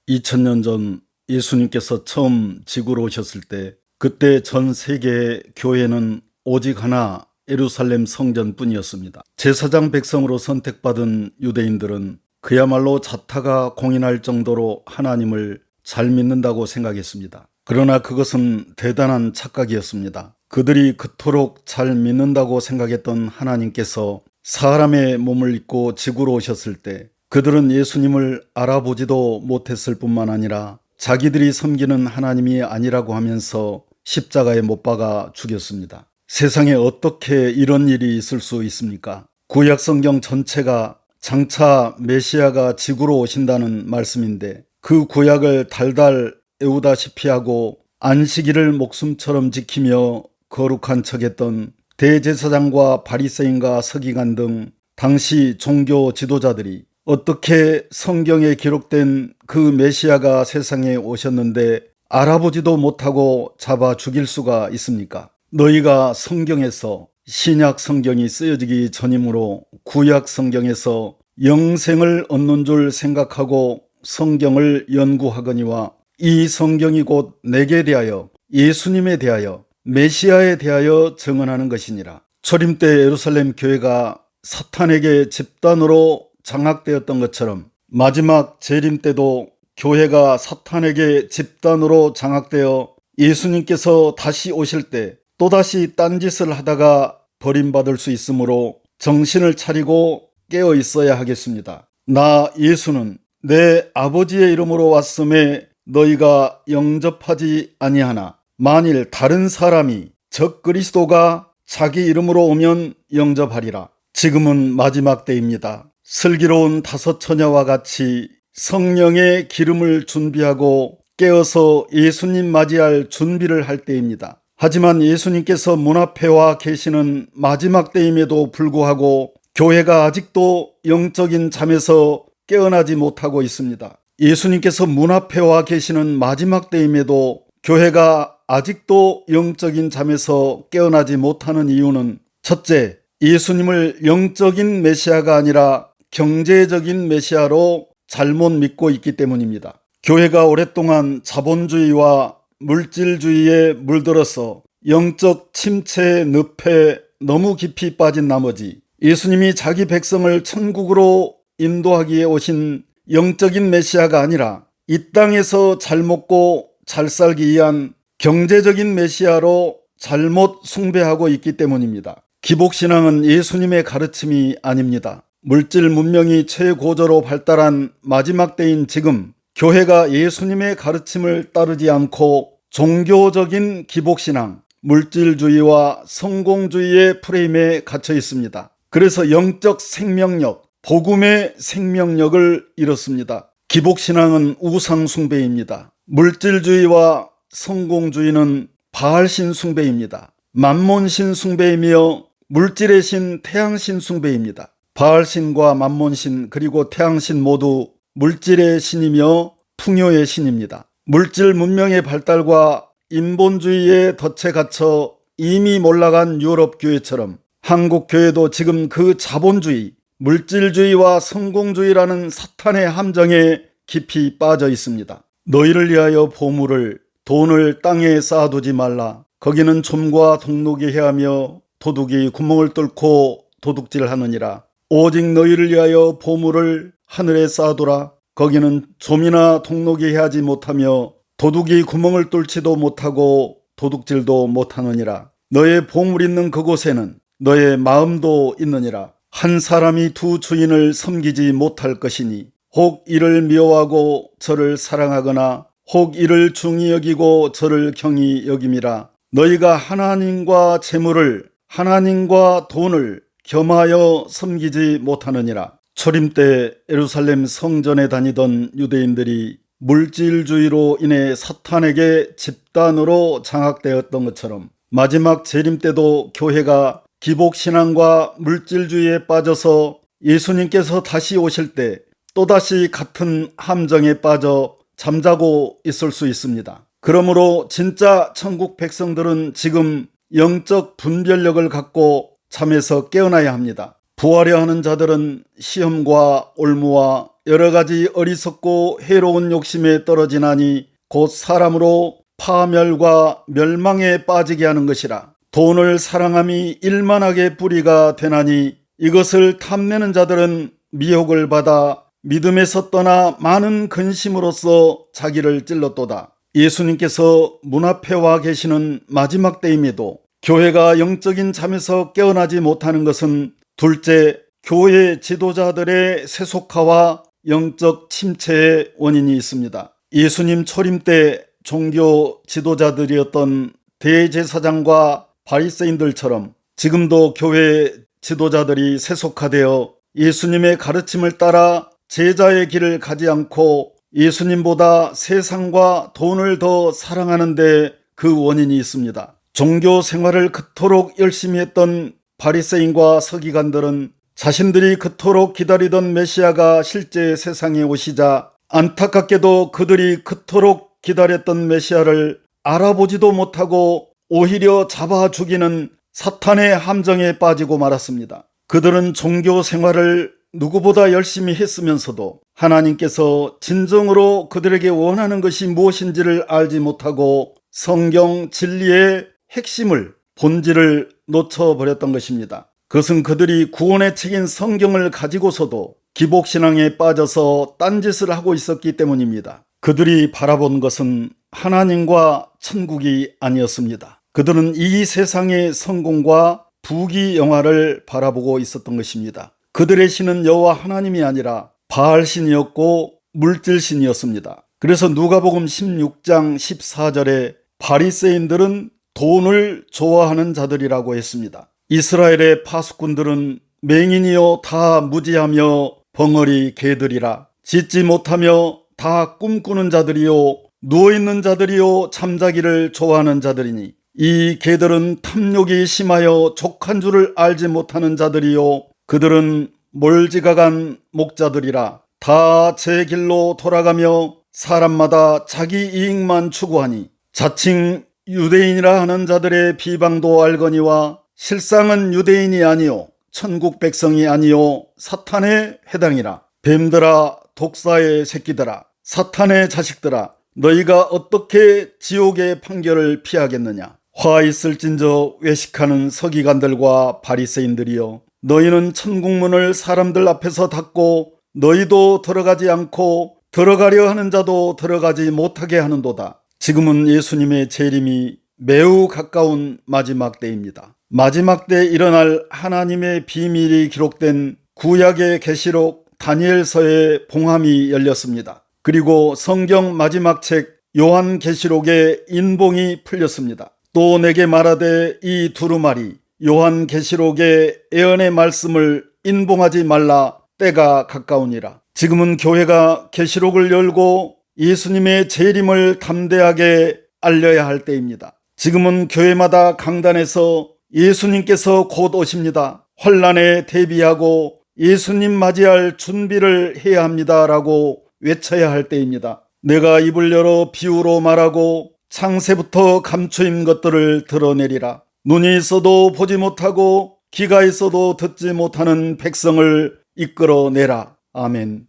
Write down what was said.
2000년 전 예수님께서 처음 지구로 오셨을 때 그때 전 세계의 교회는 오직 하나 예루살렘 성전뿐이었습니다. 제사장 백성으로 선택받은 유대인들은 그야말로 자타가 공인할 정도로 하나님을 잘 믿는다고 생각했습니다. 그러나 그것은 대단한 착각이었습니다. 그들이 그토록 잘 믿는다고 생각했던 하나님께서 사람의 몸을 입고 지구로 오셨을 때 그들은 예수님을 알아보지도 못했을 뿐만 아니라 자기들이 섬기는 하나님이 아니라고 하면서 십자가에 못 박아 죽였습니다. 세상에 어떻게 이런 일이 있을 수 있습니까? 구약 성경 전체가 장차 메시아가 지구로 오신다는 말씀인데 그 구약을 달달 외우다시피 하고 안식일을 목숨처럼 지키며 거룩한 척했던 대제사장과 바리새인과 서기관 등 당시 종교 지도자들이 어떻게 성경에 기록된 그 메시아가 세상에 오셨는데 알아보지도 못하고 잡아 죽일 수가 있습니까? 너희가 성경에서 신약 성경이 쓰여지기 전이므로 구약 성경에서 영생을 얻는 줄 생각하고 성경을 연구하거니와 이 성경이 곧 내게 대하여 예수님에 대하여 메시아에 대하여 증언하는 것이니라. 초림 때 예루살렘 교회가 사탄에게 집단으로 장악되었던 것처럼 마지막 재림 때도 교회가 사탄에게 집단으로 장악되어 예수님께서 다시 오실 때 또다시 딴짓을 하다가 버림받을 수 있으므로 정신을 차리고 깨어 있어야 하겠습니다. 나 예수는 내 아버지의 이름으로 왔음에 너희가 영접하지 아니하나 만일 다른 사람이 적 그리스도가 자기 이름으로 오면 영접하리라. 지금은 마지막 때입니다. 슬기로운 다섯 처녀와 같이 성령의 기름을 준비하고 깨어서 예수님 맞이할 준비를 할 때입니다. 하지만 예수님께서 문 앞에 와 계시는 마지막 때임에도 불구하고 교회가 아직도 영적인 잠에서 깨어나지 못하고 있습니다. 예수님께서 문 앞에 와 계시는 마지막 때임에도 교회가 아직도 영적인 잠에서 깨어나지 못하는 이유는 첫째, 예수님을 영적인 메시아가 아니라 경제적인 메시아로 잘못 믿고 있기 때문입니다. 교회가 오랫동안 자본주의와 물질주의에 물들어서 영적 침체의 늪에 너무 깊이 빠진 나머지 예수님이 자기 백성을 천국으로 인도하기에 오신 영적인 메시아가 아니라 이 땅에서 잘 먹고 잘 살기 위한 경제적인 메시아로 잘못 숭배하고 있기 때문입니다. 기복신앙은 예수님의 가르침이 아닙니다. 물질 문명이 최고조로 발달한 마지막 때인 지금 교회가 예수님의 가르침을 따르지 않고 종교적인 기복신앙, 물질주의와 성공주의의 프레임에 갇혀 있습니다. 그래서 영적 생명력, 복음의 생명력을 잃었습니다. 기복신앙은 우상숭배입니다. 물질주의와 성공주의는 바알신 숭배입니다. 만몬신 숭배이며 물질의 신 태양신 숭배입니다. 바알신과 만몬신 그리고 태양신 모두 물질의 신이며 풍요의 신입니다. 물질 문명의 발달과 인본주의의 덫에 갇혀 이미 몰락한 유럽 교회처럼 한국 교회도 지금 그 자본주의, 물질주의와 성공주의라는 사탄의 함정에 깊이 빠져 있습니다. 너희를 위하여 보물을, 돈을 땅에 쌓아두지 말라. 거기는 좀과 동록이 해하며 도둑이 구멍을 뚫고 도둑질하느니라. 오직 너희를 위하여 보물을 하늘에 쌓아두라. 거기는 좀이나 동록이 해하지 못하며 도둑이 구멍을 뚫지도 못하고 도둑질도 못하느니라. 너의 보물 있는 그곳에는 너의 마음도 있느니라. 한 사람이 두 주인을 섬기지 못할 것이니 혹 이를 미워하고 저를 사랑하거나 혹 이를 중히 여기고 저를 경히 여김이라. 너희가 하나님과 재물을, 하나님과 돈을 겸하여 섬기지 못하느니라. 초림 때 예루살렘 성전에 다니던 유대인들이 물질주의로 인해 사탄에게 집단으로 장악되었던 것처럼 마지막 재림 때도 교회가 기복신앙과 물질주의에 빠져서 예수님께서 다시 오실 때 또다시 같은 함정에 빠져 잠자고 있을 수 있습니다. 그러므로 진짜 천국 백성들은 지금 영적 분별력을 갖고 잠에서 깨어나야 합니다. 부활려 하는 자들은 시험과 올무와 여러 가지 어리석고 해로운 욕심에 떨어지나니 곧 사람으로 파멸과 멸망에 빠지게 하는 것이라. 돈을 사랑함이 일만하게 뿌리가 되나니 이것을 탐내는 자들은 미혹을 받아 믿음에서 떠나 많은 근심으로써 자기를 찔렀도다. 예수님께서 문 앞에 와 계시는 마지막 때임에도 교회가 영적인 잠에서 깨어나지 못하는 것은 둘째, 교회 지도자들의 세속화와 영적 침체의 원인이 있습니다. 예수님 초림 때 종교 지도자들이었던 대제사장과 바리새인들처럼 지금도 교회 지도자들이 세속화되어 예수님의 가르침을 따라 제자의 길을 가지 않고 예수님보다 세상과 돈을 더 사랑하는데 그 원인이 있습니다. 종교 생활을 그토록 열심히 했던 바리새인과 서기관들은 자신들이 그토록 기다리던 메시아가 실제 세상에 오시자 안타깝게도 그들이 그토록 기다렸던 메시아를 알아보지도 못하고 오히려 잡아 죽이는 사탄의 함정에 빠지고 말았습니다. 그들은 종교 생활을 누구보다 열심히 했으면서도 하나님께서 진정으로 그들에게 원하는 것이 무엇인지를 알지 못하고 성경 진리의 핵심을, 본질을 놓쳐버렸던 것입니다. 그것은 그들이 구원의 책인 성경을 가지고서도 기복신앙에 빠져서 딴짓을 하고 있었기 때문입니다. 그들이 바라본 것은 하나님과 천국이 아니었습니다. 그들은 이 세상의 성공과 부귀영화를 바라보고 있었던 것입니다. 그들의 신은 여호와 하나님이 아니라 바알신이었고 물질신이었습니다. 그래서 누가복음 16장 14절에 바리새인들은 돈을 좋아하는 자들이라고 했습니다. 이스라엘의 파수꾼들은 맹인이요 다 무지하며 벙어리 개들이라, 짖지 못하며 다 꿈꾸는 자들이요 누워있는 자들이요 잠자기를 좋아하는 자들이니 이 개들은 탐욕이 심하여 족한 줄을 알지 못하는 자들이요 그들은 몰지각한 목자들이라, 다 제 길로 돌아가며 사람마다 자기 이익만 추구하니 자칭 유대인이라 하는 자들의 비방도 알거니와 실상은 유대인이 아니요 천국 백성이 아니요 사탄에 해당이라. 뱀들아, 독사의 새끼들아, 사탄의 자식들아, 너희가 어떻게 지옥의 판결을 피하겠느냐. 화 있을진저 외식하는 서기관들과 바리새인들이여, 너희는 천국문을 사람들 앞에서 닫고 너희도 들어가지 않고 들어가려 하는 자도 들어가지 못하게 하는도다. 지금은 예수님의 재림이 매우 가까운 마지막 때입니다. 마지막 때 일어날 하나님의 비밀이 기록된 구약의 계시록 다니엘서의 봉함이 열렸습니다. 그리고 성경 마지막 책 요한계시록의 인봉이 풀렸습니다. 또 내게 말하되 이 두루마리 요한계시록의 예언의 말씀을 인봉하지 말라, 때가 가까우니라. 지금은 교회가 계시록을 열고 예수님의 재림을 담대하게 알려야 할 때입니다. 지금은 교회마다 강단에서 예수님께서 곧 오십니다, 환난에 대비하고 예수님 맞이할 준비를 해야 합니다라고 외쳐야 할 때입니다. 내가 입을 열어 비유로 말하고 창세부터 감추인 것들을 드러내리라. 눈이 있어도 보지 못하고 귀가 있어도 듣지 못하는 백성을 이끌어내라. 아멘.